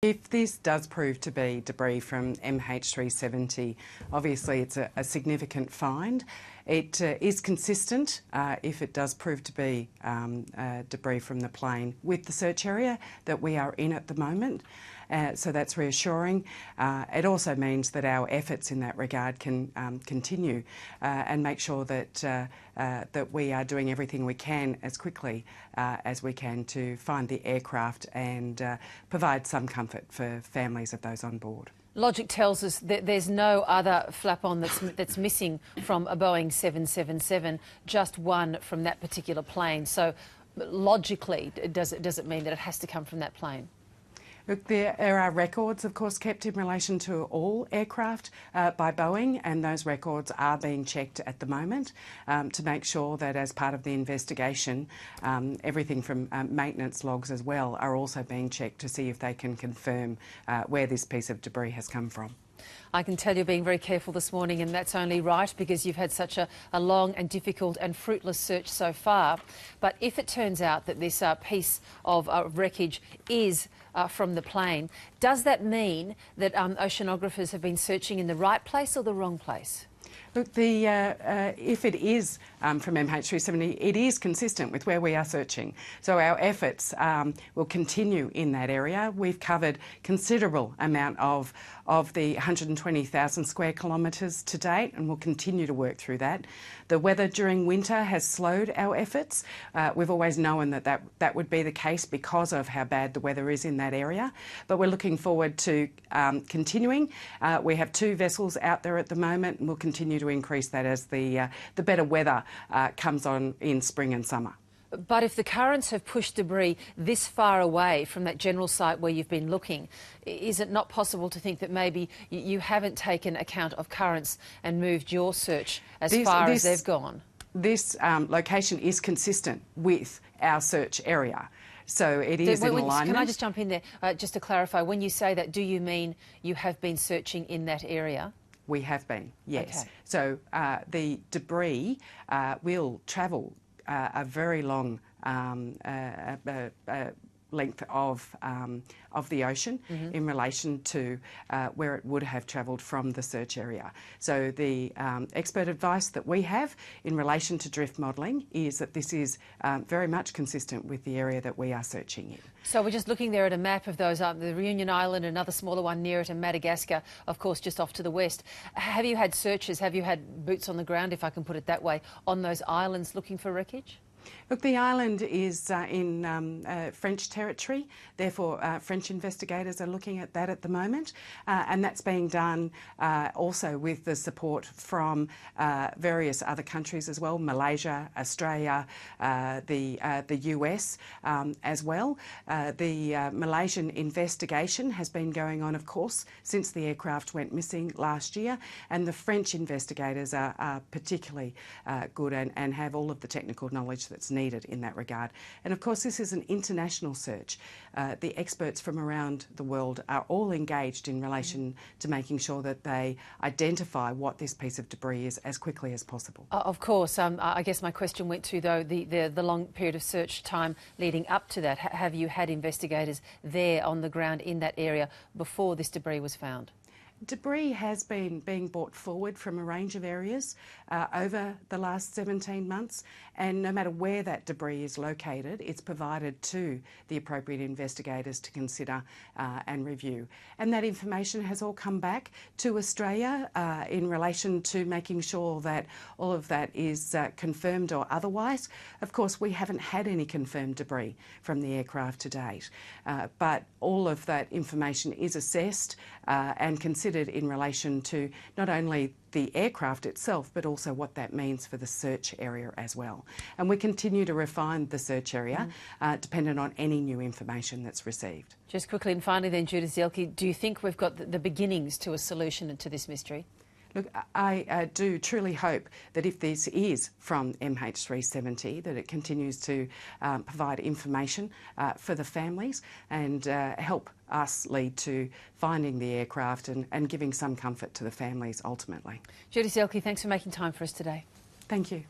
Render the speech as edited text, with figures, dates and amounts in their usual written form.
If this does prove to be debris from MH370, obviously it's a significant find. It is consistent, if it does prove to be debris from the plane, with the search area that we are in at the moment. So that's reassuring. It also means that our efforts in that regard can continue and make sure that that we are doing everything we can as quickly as we can to find the aircraft and provide some comfort for families of those on board. Logic tells us that there's no other flap-on that's missing from a Boeing 777, just one from that particular plane. So logically, does it mean that it has to come from that plane? Look, there are records, of course, kept in relation to all aircraft by Boeing, and those records are being checked at the moment to make sure that as part of the investigation, everything from maintenance logs as well are also being checked to see if they can confirm where this piece of debris has come from. I can tell you're being very careful this morning, and that's only right because you've had such a long and difficult and fruitless search so far. But if it turns out that this piece of wreckage is from the plane, does that mean that oceanographers have been searching in the right place or the wrong place? Look, if it is from MH370, it is consistent with where we are searching. So our efforts will continue in that area. We've covered considerable amount of the 120,000 square kilometres to date, and we'll continue to work through that. The weather during winter has slowed our efforts. We've always known that would be the case because of how bad the weather is in that area. But we're looking forward to continuing. We have 2 vessels out there at the moment, and we'll continue to increase that as the better weather comes on in spring and summer. But if the currents have pushed debris this far away from that general site where you've been looking, is it not possible to think that maybe you haven't taken account of currents and moved your search as far as they've gone? This location is consistent with our search area. So it is in alignment. Can I just jump in there, just to clarify, when you say that, do you mean you have been searching in that area? We have been, yes. Okay. So the debris will travel a very long length of the ocean in relation to where it would have travelled from the search area. So the expert advice that we have in relation to drift modelling is that this is very much consistent with the area that we are searching in. So we're just looking there at a map of those, the Reunion Island, another smaller one near it, and Madagascar, of course, just off to the west. Have you had searches, have you had boots on the ground, if I can put it that way, on those islands looking for wreckage? Look, the island is in French territory, therefore French investigators are looking at that at the moment, and that's being done also with the support from various other countries as well, Malaysia, Australia, the US as well. The Malaysian investigation has been going on, of course, since the aircraft went missing last year, and the French investigators are particularly good and have all of the technical knowledge that's needed in that regard. And of course, this is an international search. The experts from around the world are all engaged in relation to making sure that they identify what this piece of debris is as quickly as possible. Of course. I guess my question went to, though, the long period of search time leading up to that. Have you had investigators there on the ground in that area before this debris was found? Debris has been being brought forward from a range of areas over the last 17 months, and no matter where that debris is located, it's provided to the appropriate investigators to consider and review. And that information has all come back to Australia in relation to making sure that all of that is confirmed or otherwise. Of course, we haven't had any confirmed debris from the aircraft to date, but all of that information is assessed and considered in relation to not only the aircraft itself, but also what that means for the search area as well. And we continue to refine the search area dependent on any new information that's received. Just quickly and finally then, Judith Zielke, do you think we've got the beginnings to a solution to this mystery? Look, I do truly hope that if this is from MH370, that it continues to provide information for the families and help us lead to finding the aircraft and giving some comfort to the families ultimately. Judith Zielke, thanks for making time for us today. Thank you.